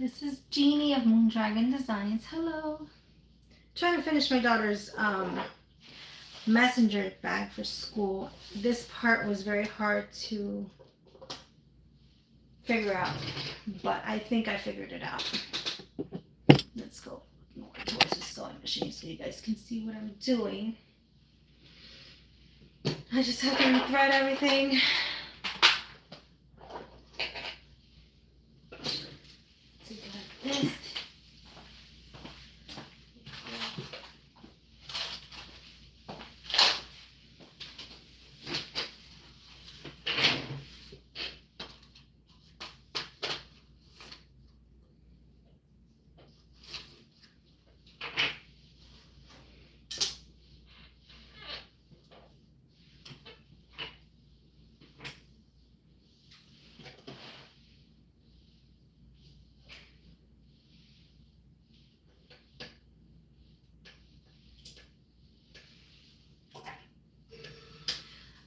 This is Jeannie of Moon Dragon Designs. Hello. Trying to finish my daughter's messenger bag for school. This part was very hard to figure out, but I think I figured it out. Let's go more towards the sewing machine so you guys can see what I'm doing. I just have to thread everything. So you got this.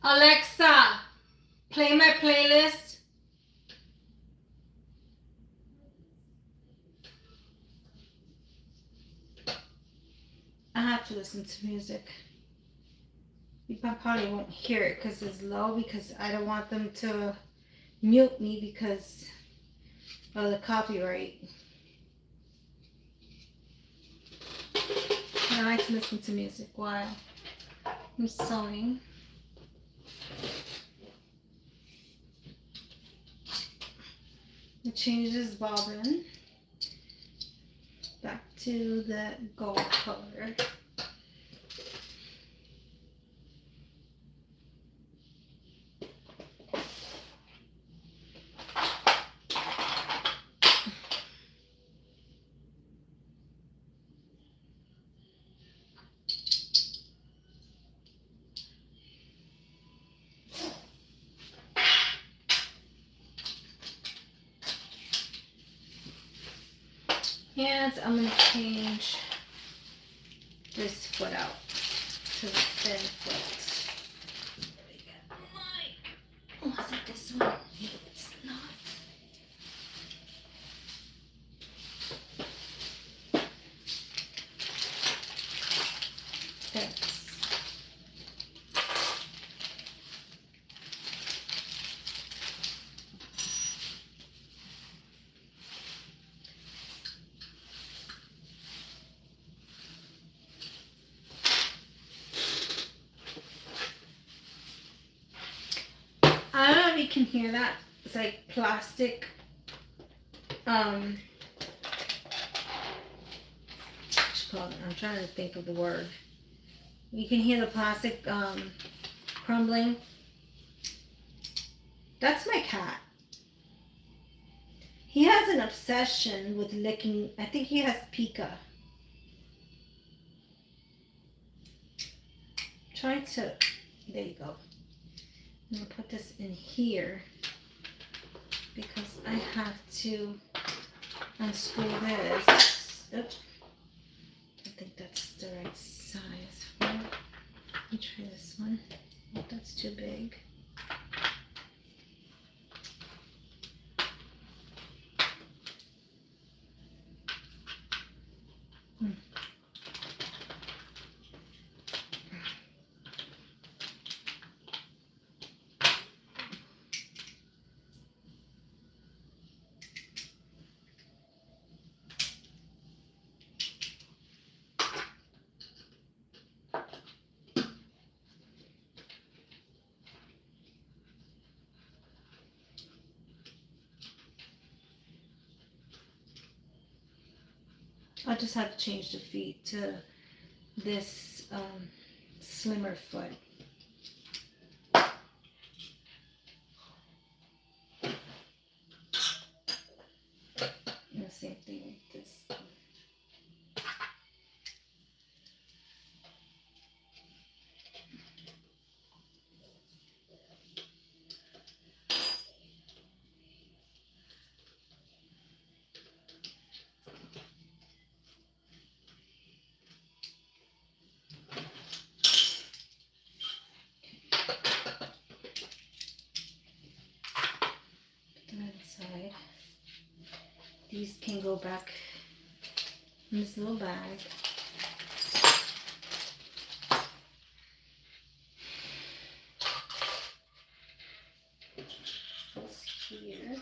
Alexa, play my playlist. I have to listen to music. You probably won't hear it because it's low, because I don't want them to mute me because of the copyright. I like to listen to music while I'm sewing. It changes bobbin back to the gold color. And I'm going to change this foot out to the thin foot. There we go. Was it this one? Maybe it's not. Thanks. I don't know if you can hear that. It's like plastic. What you call it? I'm trying to think of the word. You can hear the plastic crumbling. That's my cat. He has an obsession with licking. I think he has pica. Trying to. There you go. I'm going to put this in here because I have to unscrew this. Oops. I think that's the right size. Let me try this one. Oh, that's too big. I just have to change the feet to this slimmer foot. And the same thing with this. These can go back in this little bag. This here.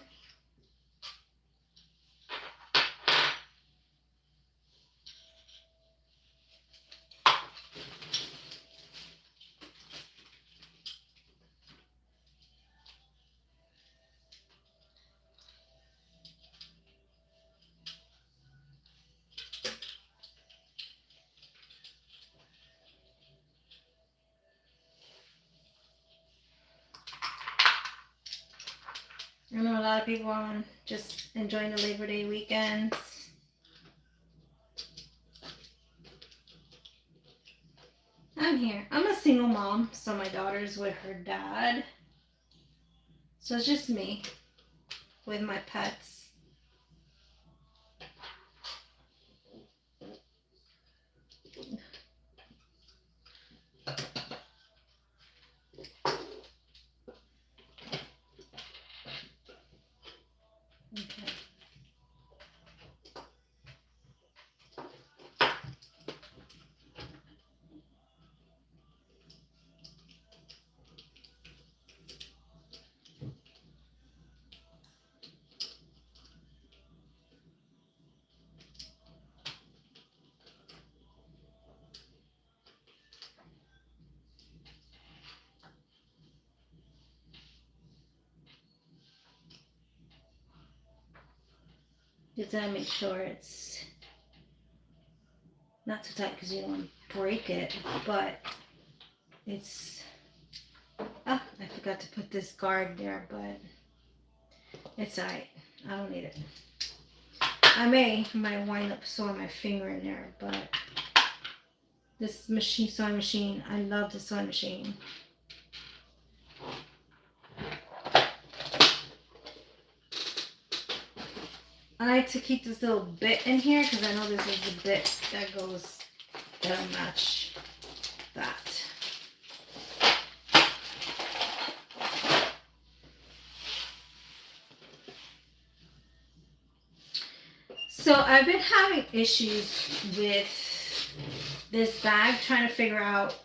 I know a lot of people are just enjoying the Labor Day weekends. I'm here. I'm a single mom, so my daughter's with her dad. So it's just me with my pets. Okay. Just gotta make sure it's not too tight because you don't want to break it, but it's, I forgot to put this guard there, but it's alright. I don't need it. I might wind up sewing my finger in there, but this sewing machine, I love the sewing machine. I like to keep this little bit in here because I know this is a bit that'll match that. So I've been having issues with this bag, trying to figure out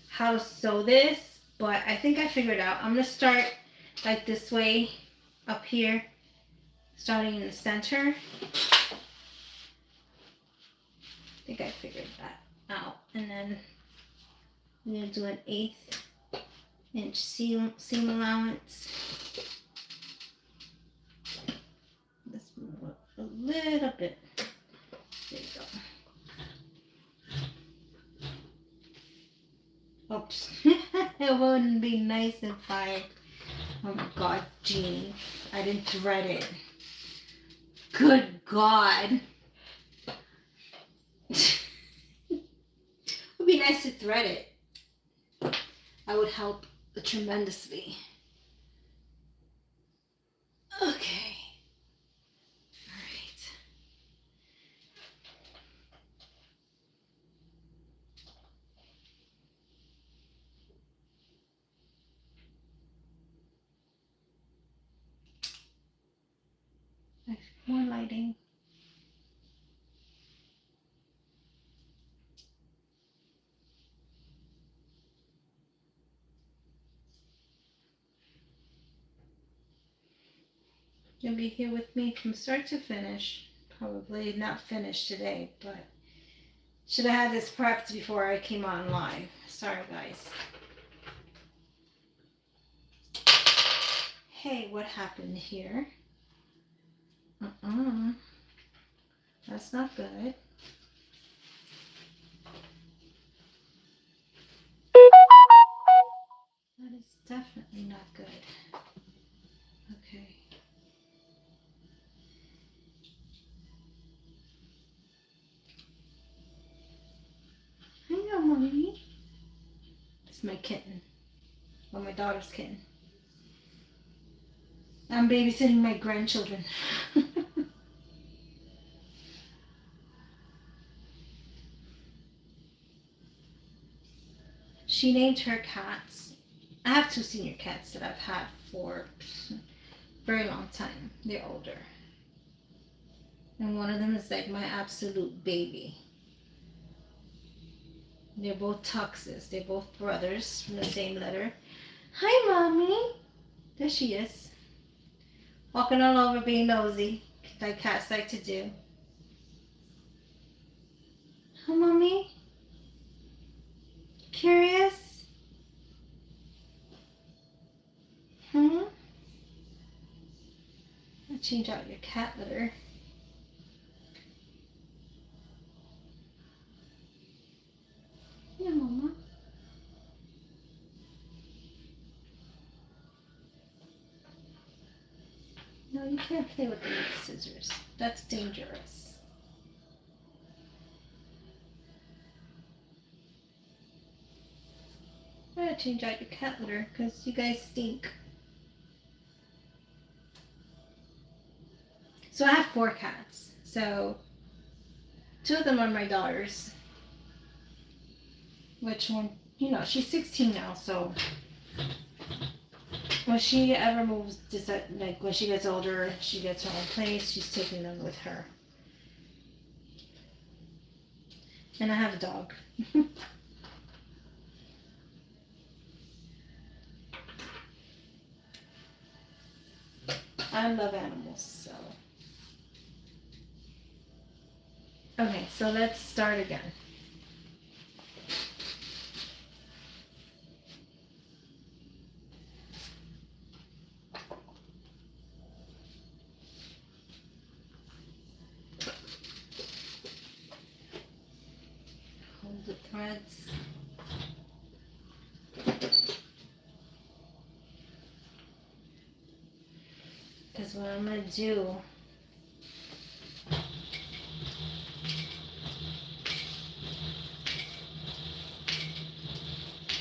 how to sew this, but I think I figured it out. I'm gonna start like this way up here, starting in the center. I think I figured that out. And then I'm gonna do an 1/8 inch seam allowance. Let's move up a little bit. There you go. Oops. It wouldn't be nice if oh my God, Jeannie, I didn't thread it. Good God. It would be nice to thread it. That would help tremendously. Okay. All right. More lighting. You'll be here with me from start to finish. Probably not finished today, but should have had this prepped before I came on live. Sorry, guys. Hey, what happened here? That's not good. That is definitely not good. Okay. Hang on, mommy. It's my kitten. Well, my daughter's kitten. I'm babysitting my grandchildren. She named her cats. I have 2 senior cats that I've had for a very long time. They're older. And one of them is like my absolute baby. They're both Tuxes. They're both brothers from the same letter. Hi, Mommy. There she is. Walking all over being nosy, like cats like to do. Hi, Mommy. Curious? I'll change out your cat litter. Yeah, Mama. No, you can't play with the scissors. That's dangerous. I'm gonna change out your cat litter because you guys stink. So I have 4 cats. So 2 of them are my daughters. Which one, you know, she's 16 now, so when she ever moves, like when she gets older, she gets her own place, she's taking them with her. And I have a dog. I love animals, so. Okay, so let's start again. Hold the threads. Because what I'm going to do,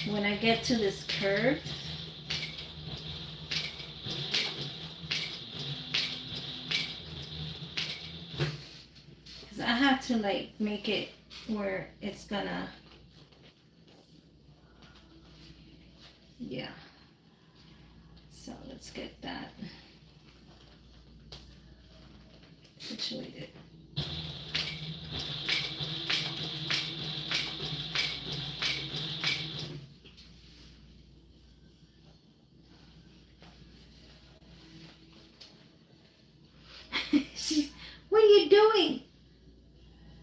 when I get to this curve, because I have to like make it where it's gonna, yeah. So let's get that situated. What are you doing?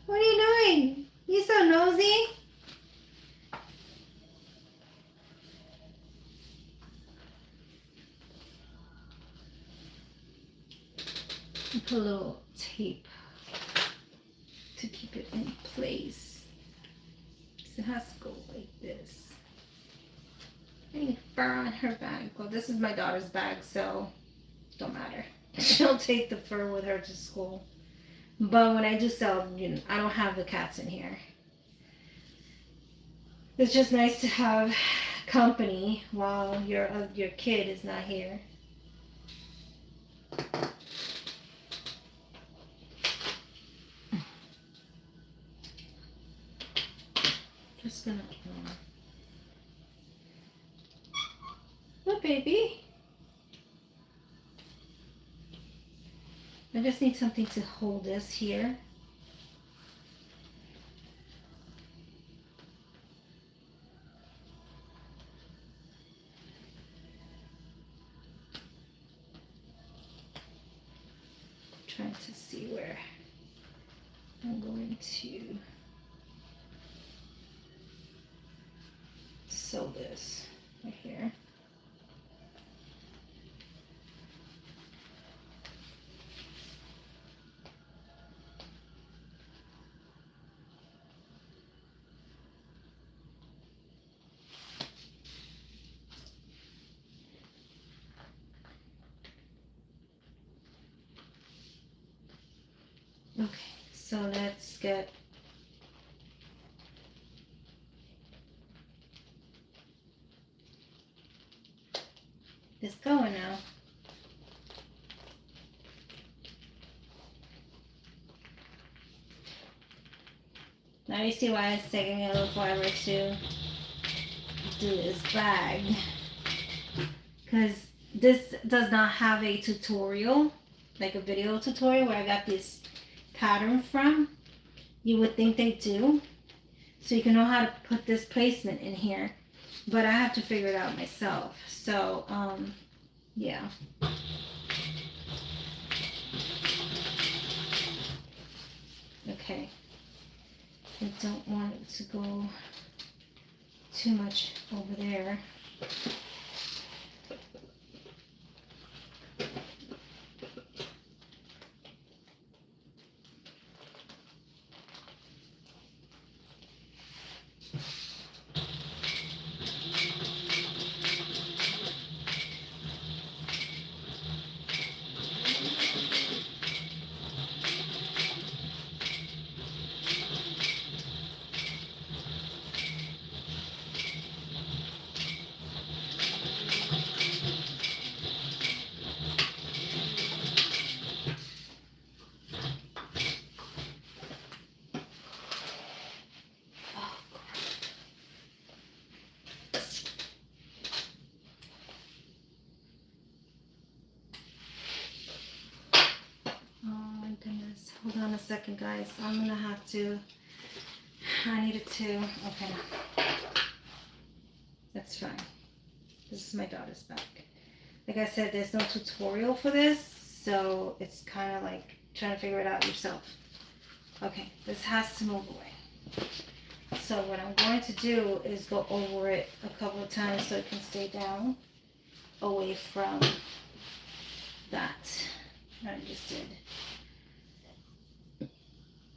What are you doing? You so nosy. Put a little tape to keep it in place. So it has to go like this. Any fur on her bag? Well, this is my daughter's bag, so don't matter. She'll take the fur with her to school. But when I do sell, you know, I don't have the cats in here. It's just nice to have company while your kid is not here. Just gonna. What, baby? I just need something to hold this here. Trying to see where I'm going to sew this right here. Okay, so let's get this going now. Now you see why it's taking me a little forever to do this bag. Because this does not have a tutorial, like a video tutorial where I got this pattern from. You would think they do. So you can know how to put this placement in here. But I have to figure it out myself. So, yeah. Okay. I don't want it to go too much over there. Goodness, hold on a second, guys. I'm gonna have to, I needed to, okay. That's fine. This is my daughter's back. Like I said, there's no tutorial for this, so it's kind of like trying to figure it out yourself. Okay, this has to move away. So what I'm going to do is go over it a couple of times so it can stay down away from that I just did.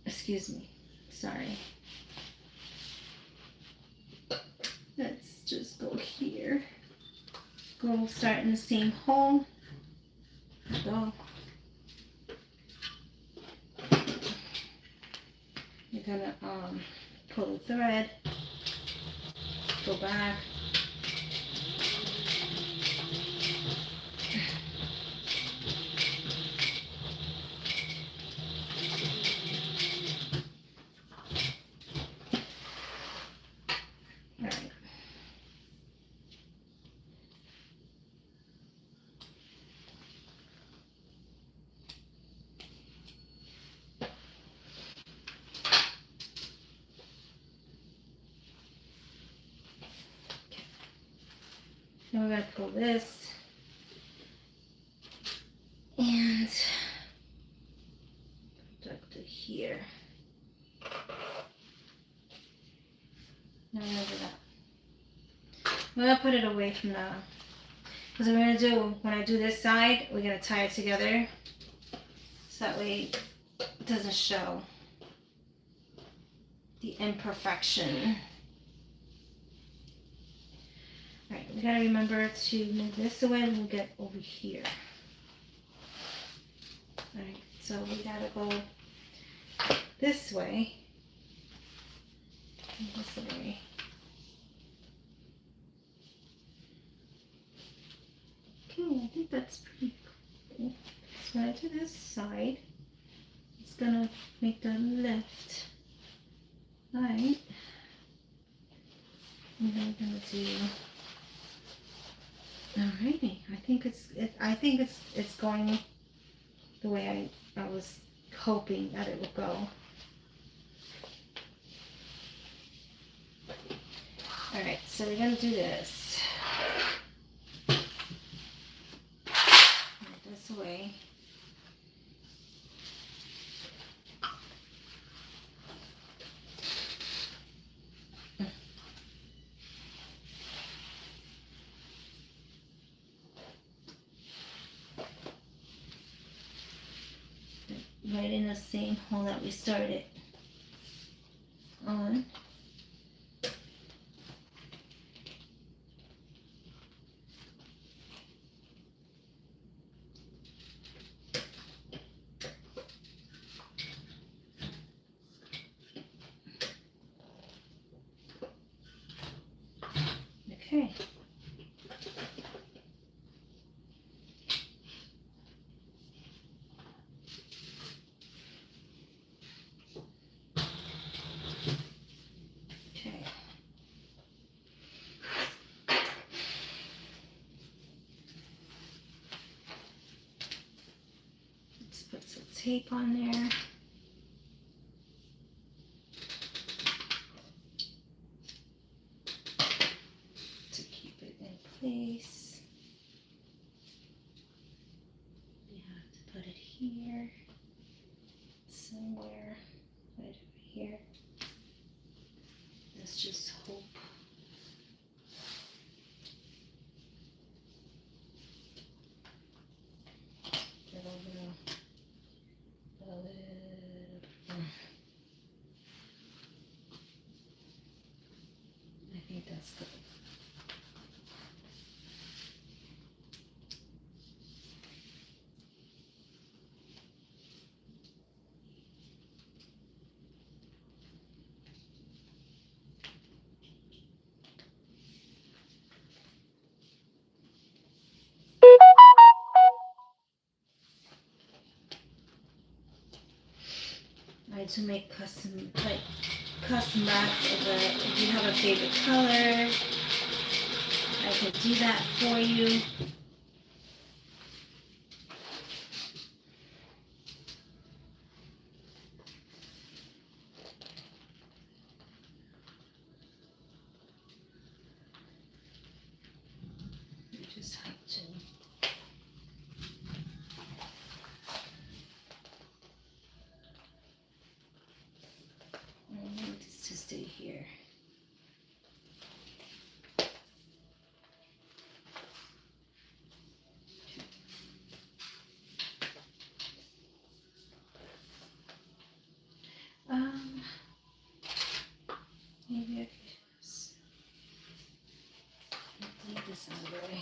Excuse me, sorry. Let's just go here. Go start in the same hole. Go. You're gonna pull the thread. Go back. Now we're going to pull this and tuck to here. Now remember that. We're going to put it away from the, because what we're going to do, when I do this side, we're going to tie it together so that way it doesn't show the imperfection. Alright, we gotta remember to move this away and we'll get over here. Alright, so we gotta go this way. And this way. Okay, I think that's pretty cool. So when I do this side, it's gonna make the lift. Alright. And then we're gonna do. Alrighty, I think it's going the way I was hoping that it would go. Alright, so we're gonna do this. Move this away. Right in the same hole that we started on. Okay. Put some tape on there. here, somewhere right over here. Let's just hope. I think that's good. I like to make custom bags of it. If you have a favorite color, I could do that for you. You just have to. I need this to stay here. Maybe I could just leave this out of the way.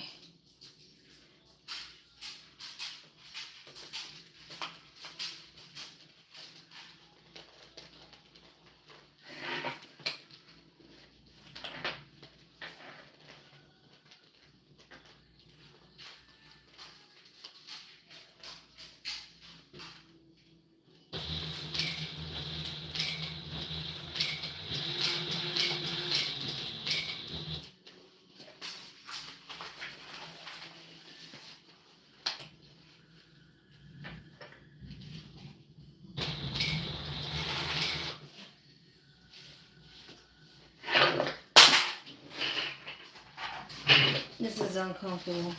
This is uncomfortable.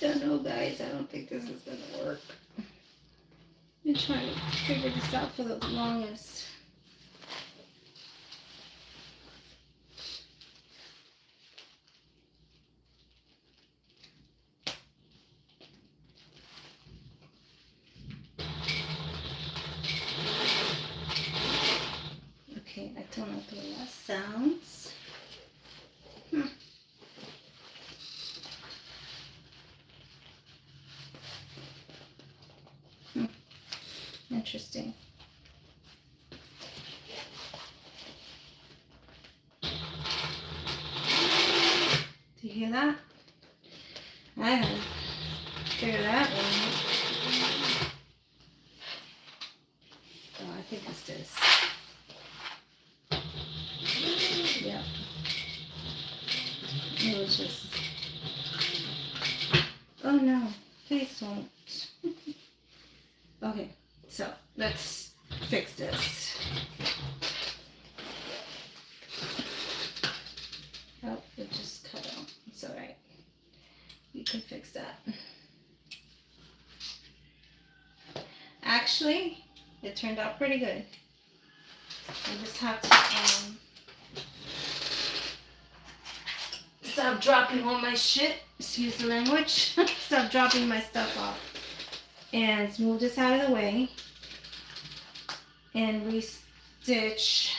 Don't know, guys. I don't think this is gonna work. I've been trying to figure this out for the longest. Okay, I don't know the way that sounds. Interesting. Do you hear that? I haven't figured that one out. Oh, I think it's this. Yeah. It was just. Oh no, please don't. Okay, so let's fix this. Oh, it just cut out. It's alright. You can fix that. Actually, it turned out pretty good. I just have to stop dropping all my shit. Excuse the language. Stop dropping my stuff off. And move this out of the way. And restitch.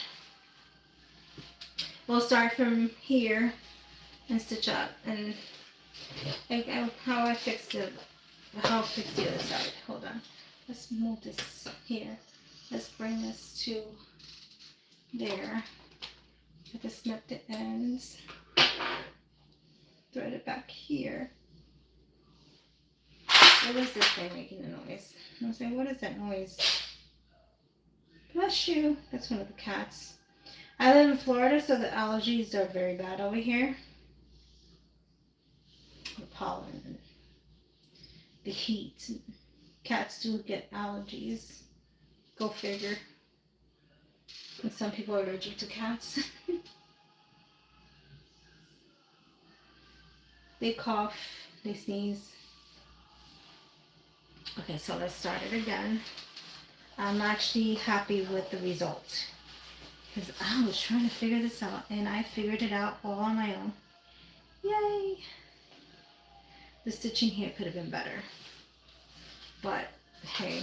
We'll start from here and stitch up. And how I fixed it. How I'll fix the other side. Hold on. Let's move this here. Let's bring this to there. I just snip the ends. Thread it back here. What is this thing making a noise? I'm saying, what is that noise? Bless you. That's one of the cats. I live in Florida, so the allergies are very bad over here. The pollen and the heat. Cats do get allergies. Go figure. And some people are allergic to cats. They cough, they sneeze. Okay, so let's start it again. I'm actually happy with the result, because I was trying to figure this out and I figured it out all on my own. Yay! The stitching here could have been better, but hey,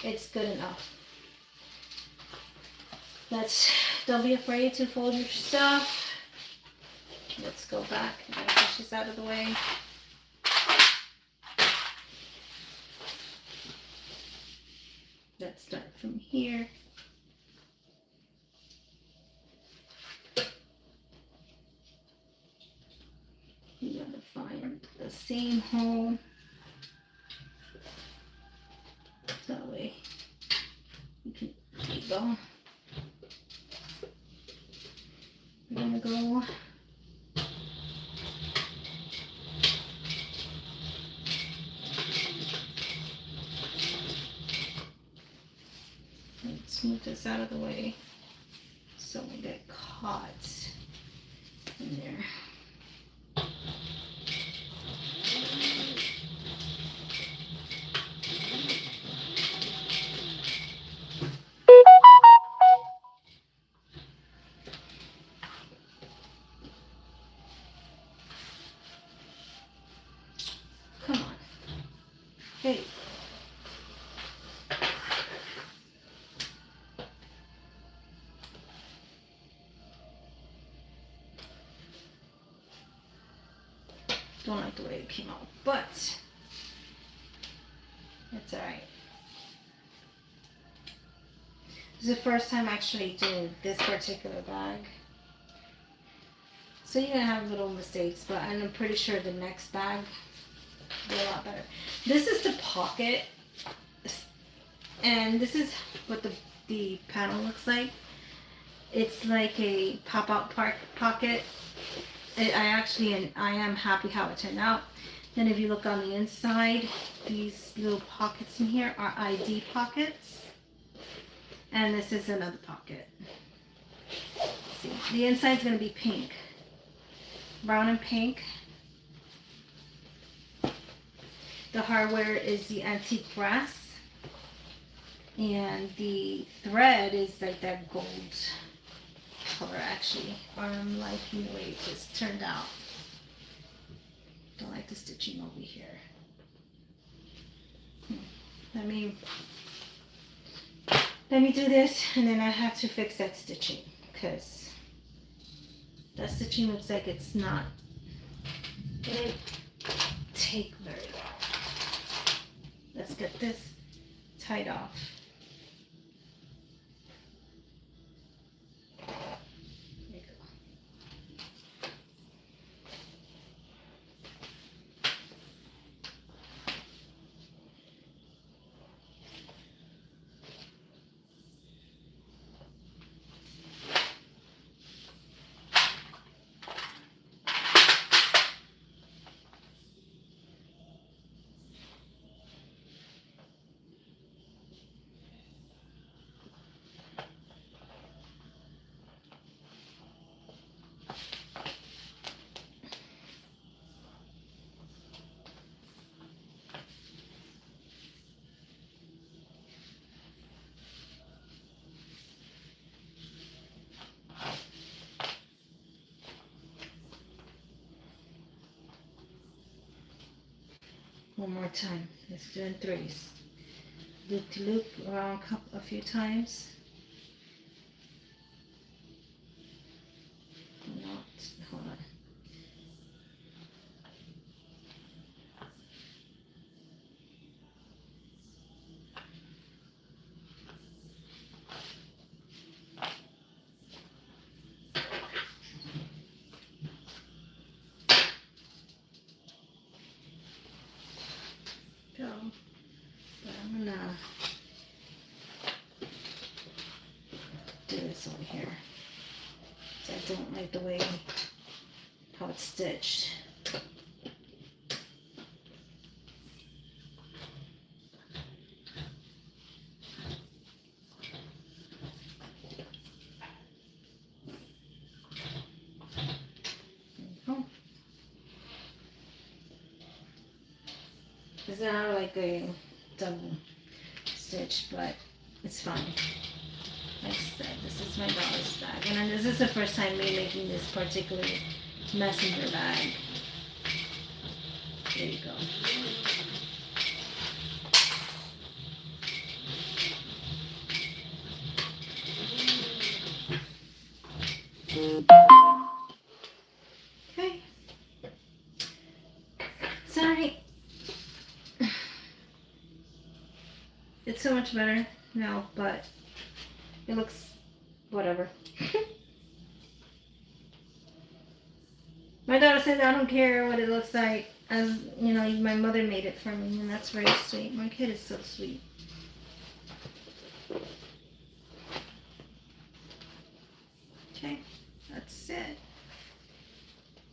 it's good enough. Don't be afraid to fold your stuff. Let's go back and push this out of the way. Let's start from here. You gotta find the same hole. That way you can keep going. We're gonna go let's move this out of the way so we get caught in there. Come on. Hey. Don't like the way it came out, but it's alright. This is the first time actually doing this particular bag. So you're gonna have little mistakes, but I'm pretty sure the next bag will be a lot better. This is the pocket, and this is what the panel looks like. It's like a pop-out pocket. I am happy how it turned out. Then if you look on the inside, these little pockets in here are ID pockets. And this is another pocket. See, the inside's gonna be pink. Brown and pink. The hardware is the antique brass. And the thread is like that gold color actually. I'm liking the way this turned out. Don't like the stitching over here. Let me do this, and then I have to fix that stitching, because that stitching looks like it's not gonna take very long. Let's get this tied off. One more time. Let's do in threes. Loop to loop around a few times. Hold on. this over here. So I don't like the way how it's stitched. It's not like a double stitch, but it's fine. Like I said, this is my daughter's bag. And this is the first time me making this particular messenger bag. There you go. Okay. Sorry. It's so much better now, but it looks whatever. My daughter said, I don't care what it looks like, as you know, my mother made it for me, and that's very sweet. My kid is so sweet. Okay, that's it.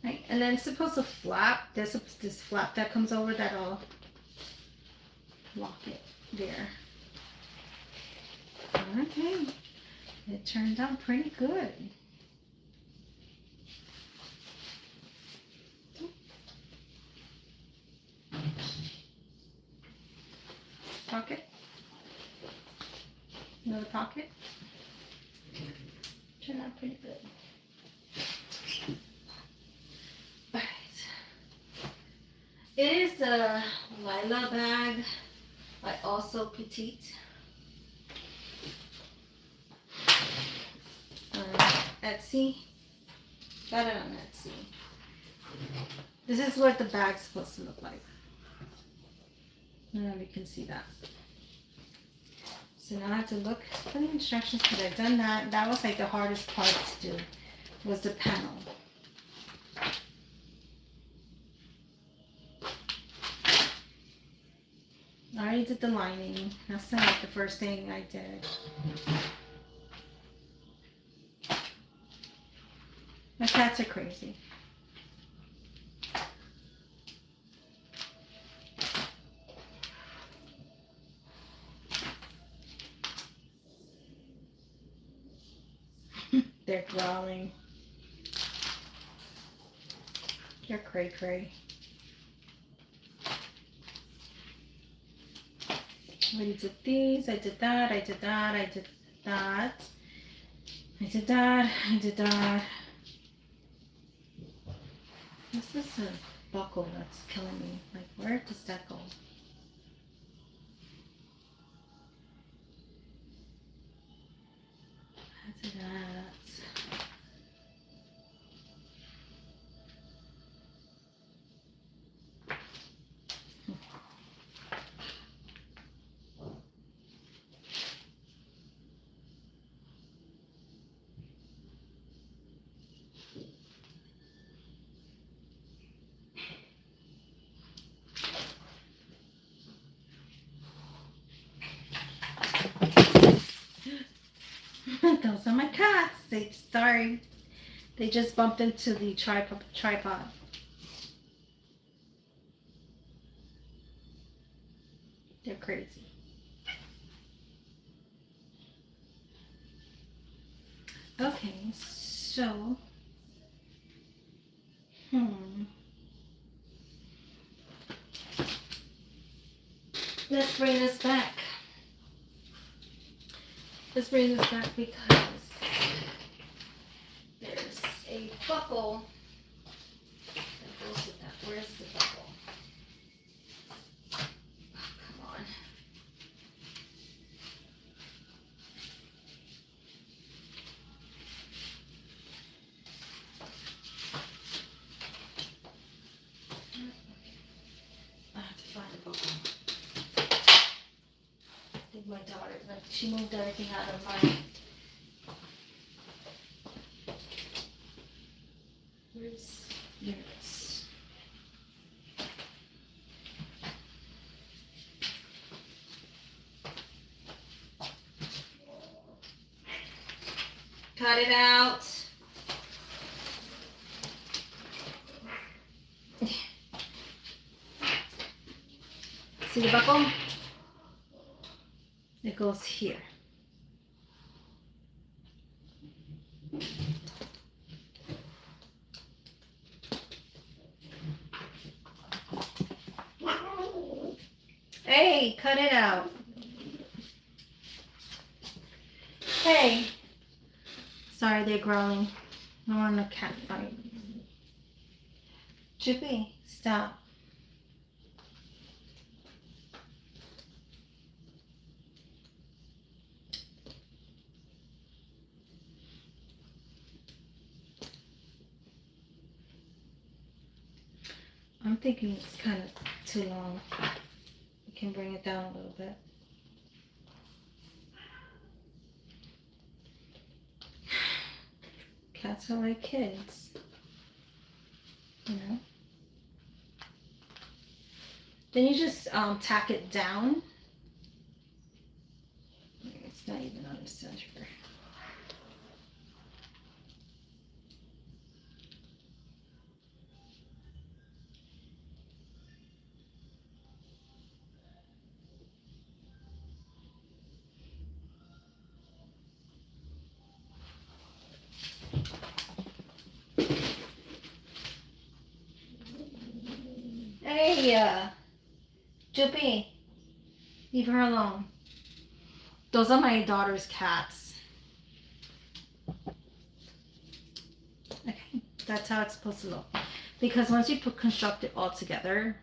Right, and then it's supposed to flap. There's this flap that comes over that'll lock it there. Okay, it turned out pretty good. Pocket. Another pocket. Turned out pretty good. Alright. It is the Lila bag by also Petite. Etsy. Got it on Etsy. This is what the bag's supposed to look like. I don't know if you can see that. So now I have to look for the instructions because I've done that. That was like the hardest part to do, was the panel. I already did the lining. That's not like the first thing I did. My cats are crazy. They're growling. They're cray cray. I already did these. I did that. I did that. I did that. I did that. I did that. This is a buckle that's killing me. Like, where does that go? I did that. Those are my cats. Sorry. They just bumped into the tripod. They're crazy. Okay, so let's bring this back. Let's bring this back because there's a buckle that goes with that. Where's the buckle? Oh, come on. I have to find a buckle. I think my daughter, like, she moved everything out of my. Where's yours? Cut it out. See the buckle? It goes here. Hey, cut it out. Hey. Sorry, they're growling. I want a cat fight. Chippy, stop. I'm thinking it's kind of too long. You can bring it down a little bit. Cats are like kids, you know. Then you just tack it down. It's not even on the center. Hey, Juppy, leave her alone. Those are my daughter's cats. Okay, that's how it's supposed to look. Because once you construct it all together,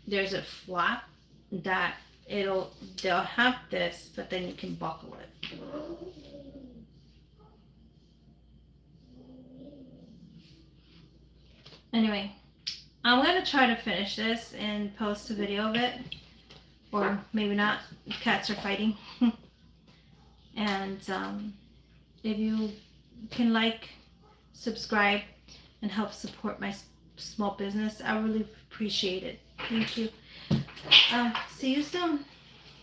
there's a flap that they'll have this, but then you can buckle it. Anyway, I'm gonna try to finish this and post a video of it, or maybe not. Cats are fighting. And if you can like, subscribe, and help support my small business, I really appreciate it. Thank you. See you soon.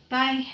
Bye.